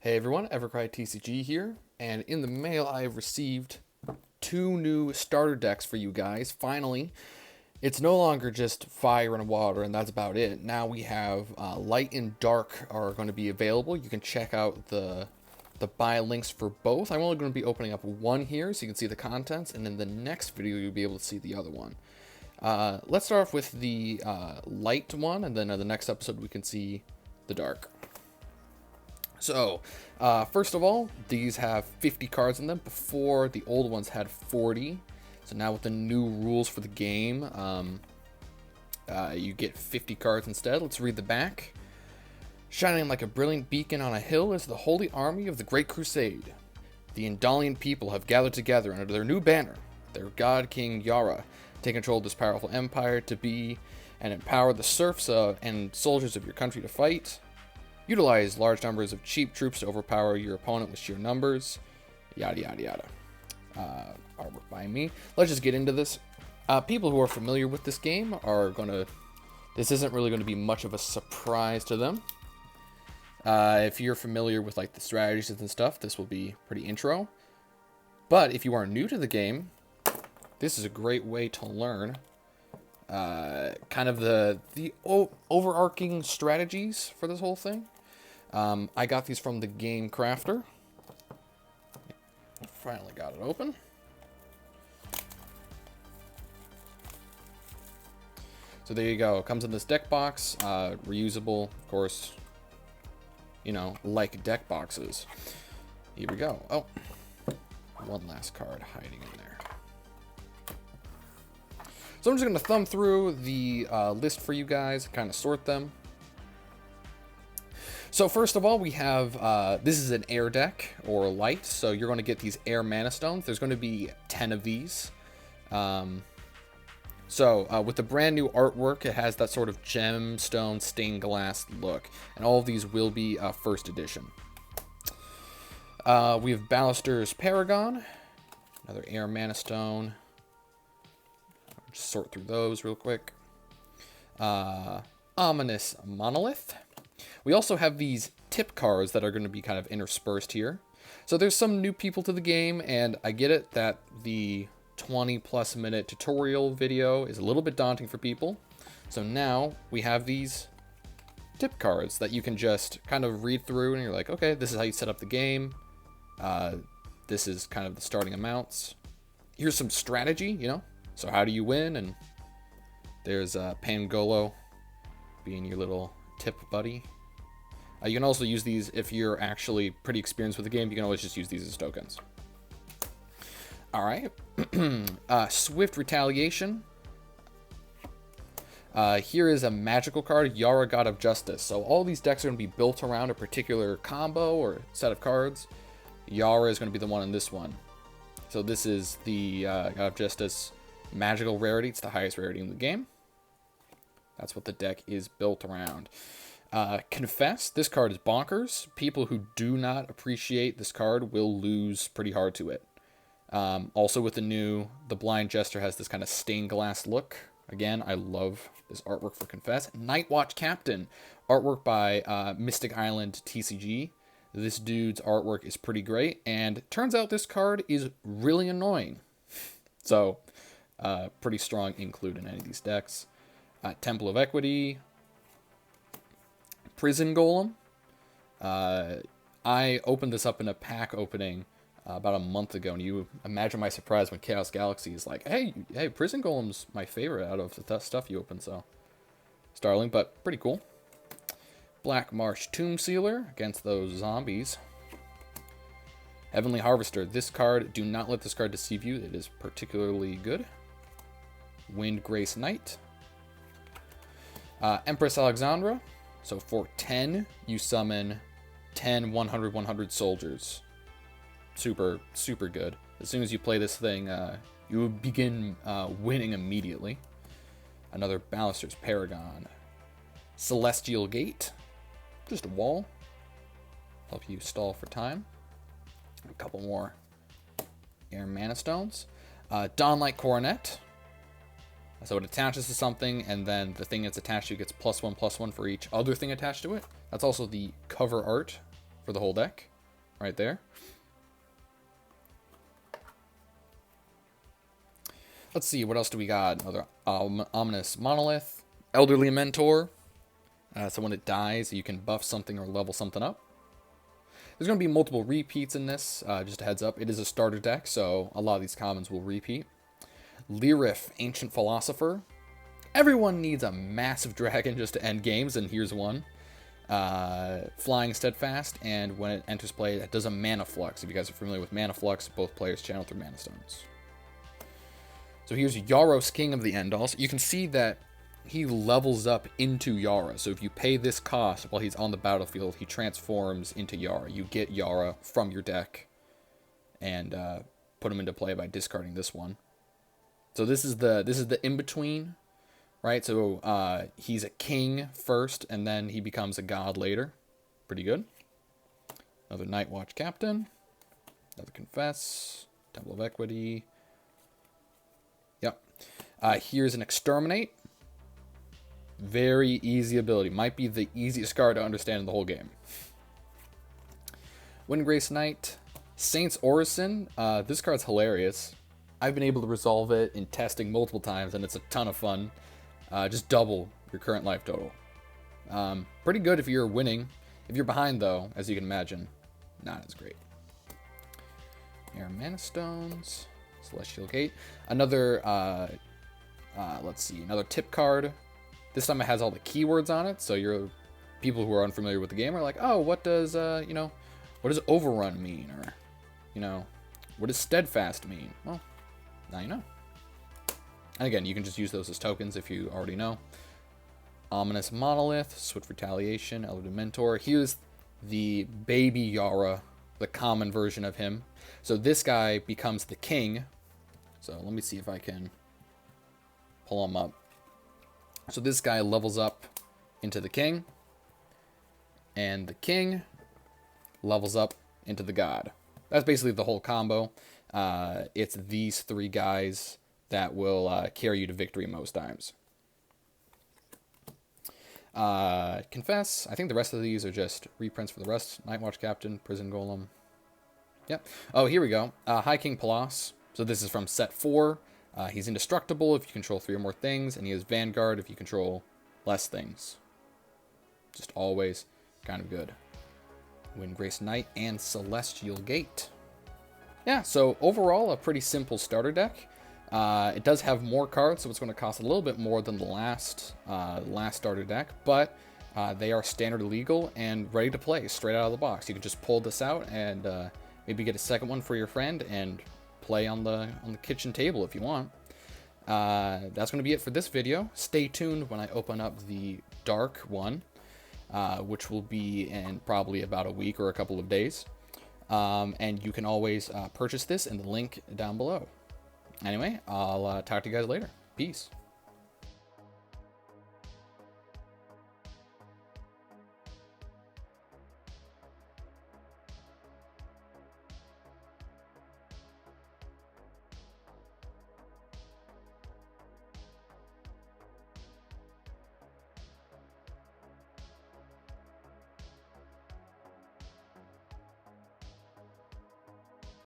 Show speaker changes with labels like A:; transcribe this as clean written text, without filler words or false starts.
A: Hey everyone, Evercry TCG here, and in the mail I have received two new starter decks for you guys. Finally, it's no longer just fire and water, and that's about it. Now we have light and dark are going to be available. You can check out the buy links for both. I'm only going to be opening up one here so you can see the contents, and in the next video you'll be able to see the other one. Let's start off with the light one, and then in the next episode we can see the dark. So, first of all, these have 50 cards in them. Before, the old ones had 40. So now with the new rules for the game, you get 50 cards instead. Let's read the back. Shining like a brilliant beacon on a hill is the holy army of the Great Crusade. The Indalian people have gathered together under their new banner, their god King Yara. Take control of this powerful empire to be and empower the serfs and soldiers of your country to fight. Utilize large numbers of cheap troops to overpower your opponent with sheer numbers. Yada, yada, yada. Artwork by me. Let's just get into this. People who are familiar with this game are going to... This isn't really going to be much of a surprise to them. If you're familiar with like the strategies and stuff, this will be pretty intro. But if you are new to the game, this is a great way to learn kind of the overarching strategies for this whole thing. I got these from the Game Crafter. Finally got it open. So there you go. It comes in this deck box, reusable, of course, you know, like deck boxes. Here we go. Oh, one last card hiding in there. So I'm just going to thumb through the list for you guys, kind of sort them. So first of all, we have, this is an air deck, or light, so you're going to get these air mana stones. There's going to be 10 of these. With the brand new artwork, it has that sort of gemstone stained glass look, and all of these will be first edition. We have Ballister's Paragon, another air mana stone. Just sort through those real quick. Ominous Monolith. We also have these tip cards that are going to be kind of interspersed here. So there's some new people to the game, and I get it that the 20+ minute tutorial video is a little bit daunting for people. So now we have these tip cards that you can just kind of read through, and you're like, okay, this is how you set up the game. This is kind of the starting amounts. Here's some strategy, you know? So how do you win? And there's Pangolo being your little tip buddy. You can also use these if you're actually pretty experienced with the game. You can always just use these as tokens. All right. Swift Retaliation. Here is a magical card, Yara, God of Justice. So all these decks are going to be built around a particular combo or set of cards. Yara is going to be the one in this one. So this is the God of Justice magical rarity. It's the highest rarity in the game. That's what the deck is built around. Confess. This card is bonkers. People who do not appreciate this card will lose pretty hard to it. Also with the Blind Jester has this kind of stained glass look. Again, I love this artwork for Confess. Nightwatch Captain. Artwork by Mystic Island TCG. This dude's artwork is pretty great. And turns out this card is really annoying. So, pretty strong include in any of these decks. Temple of Equity. Prison Golem. I opened this up in a pack opening about a month ago, and you imagine my surprise when Chaos Galaxy is like, hey, Prison Golem's my favorite out of the stuff you open, so startling, but pretty cool. Black Marsh Tomb Sealer against those zombies. Heavenly Harvester. This card, do not let this card deceive you. It is particularly good. Wind Grace Knight. Empress Alexandra. So for 10, you summon 10 100 soldiers. Super, super good. As soon as you play this thing, you begin winning immediately. Another Ballister's Paragon. Celestial Gate. Just a wall. Help you stall for time. A couple more Air Mana Stones. Dawnlight Coronet. So it attaches to something, and then the thing it's attached to gets +1/+1 for each other thing attached to it. That's also the cover art for the whole deck. right there. Let's see, what else do we got? Another Ominous Monolith. Elderly Mentor. So when it dies, you can buff something or level something up. There's going to be multiple repeats in this, just a heads up. It is a starter deck, so a lot of these commons will repeat. Lyrith, Ancient Philosopher. Everyone needs a massive dragon just to end games, and here's one. Flying Steadfast, and when it enters play, it does a Mana Flux. If you guys are familiar with Mana Flux, both players channel through Mana Stones. So here's Yaros, King of the End. Also, you can see that he levels up into Yara. So if you pay this cost while he's on the battlefield, he transforms into Yara. You get Yara from your deck and put him into play by discarding this one. So this is the in-between, right? So he's a king first, and then he becomes a god later. Pretty good. Another Night Watch Captain. Another Confess. Temple of Equity. Yep. Here's an Exterminate. Very easy ability. Might be the easiest card to understand in the whole game. Windgrace Knight. Saint's Orison. This card's hilarious. I've been able to resolve it in testing multiple times, and it's a ton of fun. Just double your current life total. Pretty good if you're winning. If you're behind, though, as you can imagine, not as great. Here are Mana Stones. Celestial Gate. Another, let's see, another tip card. This time it has all the keywords on it, so your people who are unfamiliar with the game are like, oh, what does, what does Overrun mean? Or, what does Steadfast mean? Well, now you know. And again, you can just use those as tokens if you already know. Ominous Monolith, Swift Retaliation, Elder Mentor. Here's the baby Yara, the common version of him. So this guy becomes the king. So let me see if I can pull him up. So this guy levels up into the king. And the king levels up into the god. That's basically the whole combo. It's these three guys that will carry you to victory most times. Confess. I think the rest of these are just reprints for the rest. Nightwatch Captain, Prison Golem. Yep. Oh, here we go. High King Palas. So this is from set 4. He's indestructible if you control 3 or more things, and he has Vanguard if you control less things. Just always kind of good. Windgrace Knight and Celestial Gate. Yeah, so overall, a pretty simple starter deck. It does have more cards, so it's going to cost a little bit more than the last starter deck, but they are standard legal and ready to play straight out of the box. You can just pull this out and maybe get a second one for your friend and play on the kitchen table if you want. That's going to be it for this video. Stay tuned when I open up the dark one, which will be in probably about a week or a couple of days. And you can always purchase this in the link down below. Anyway, I'll talk to you guys later. Peace.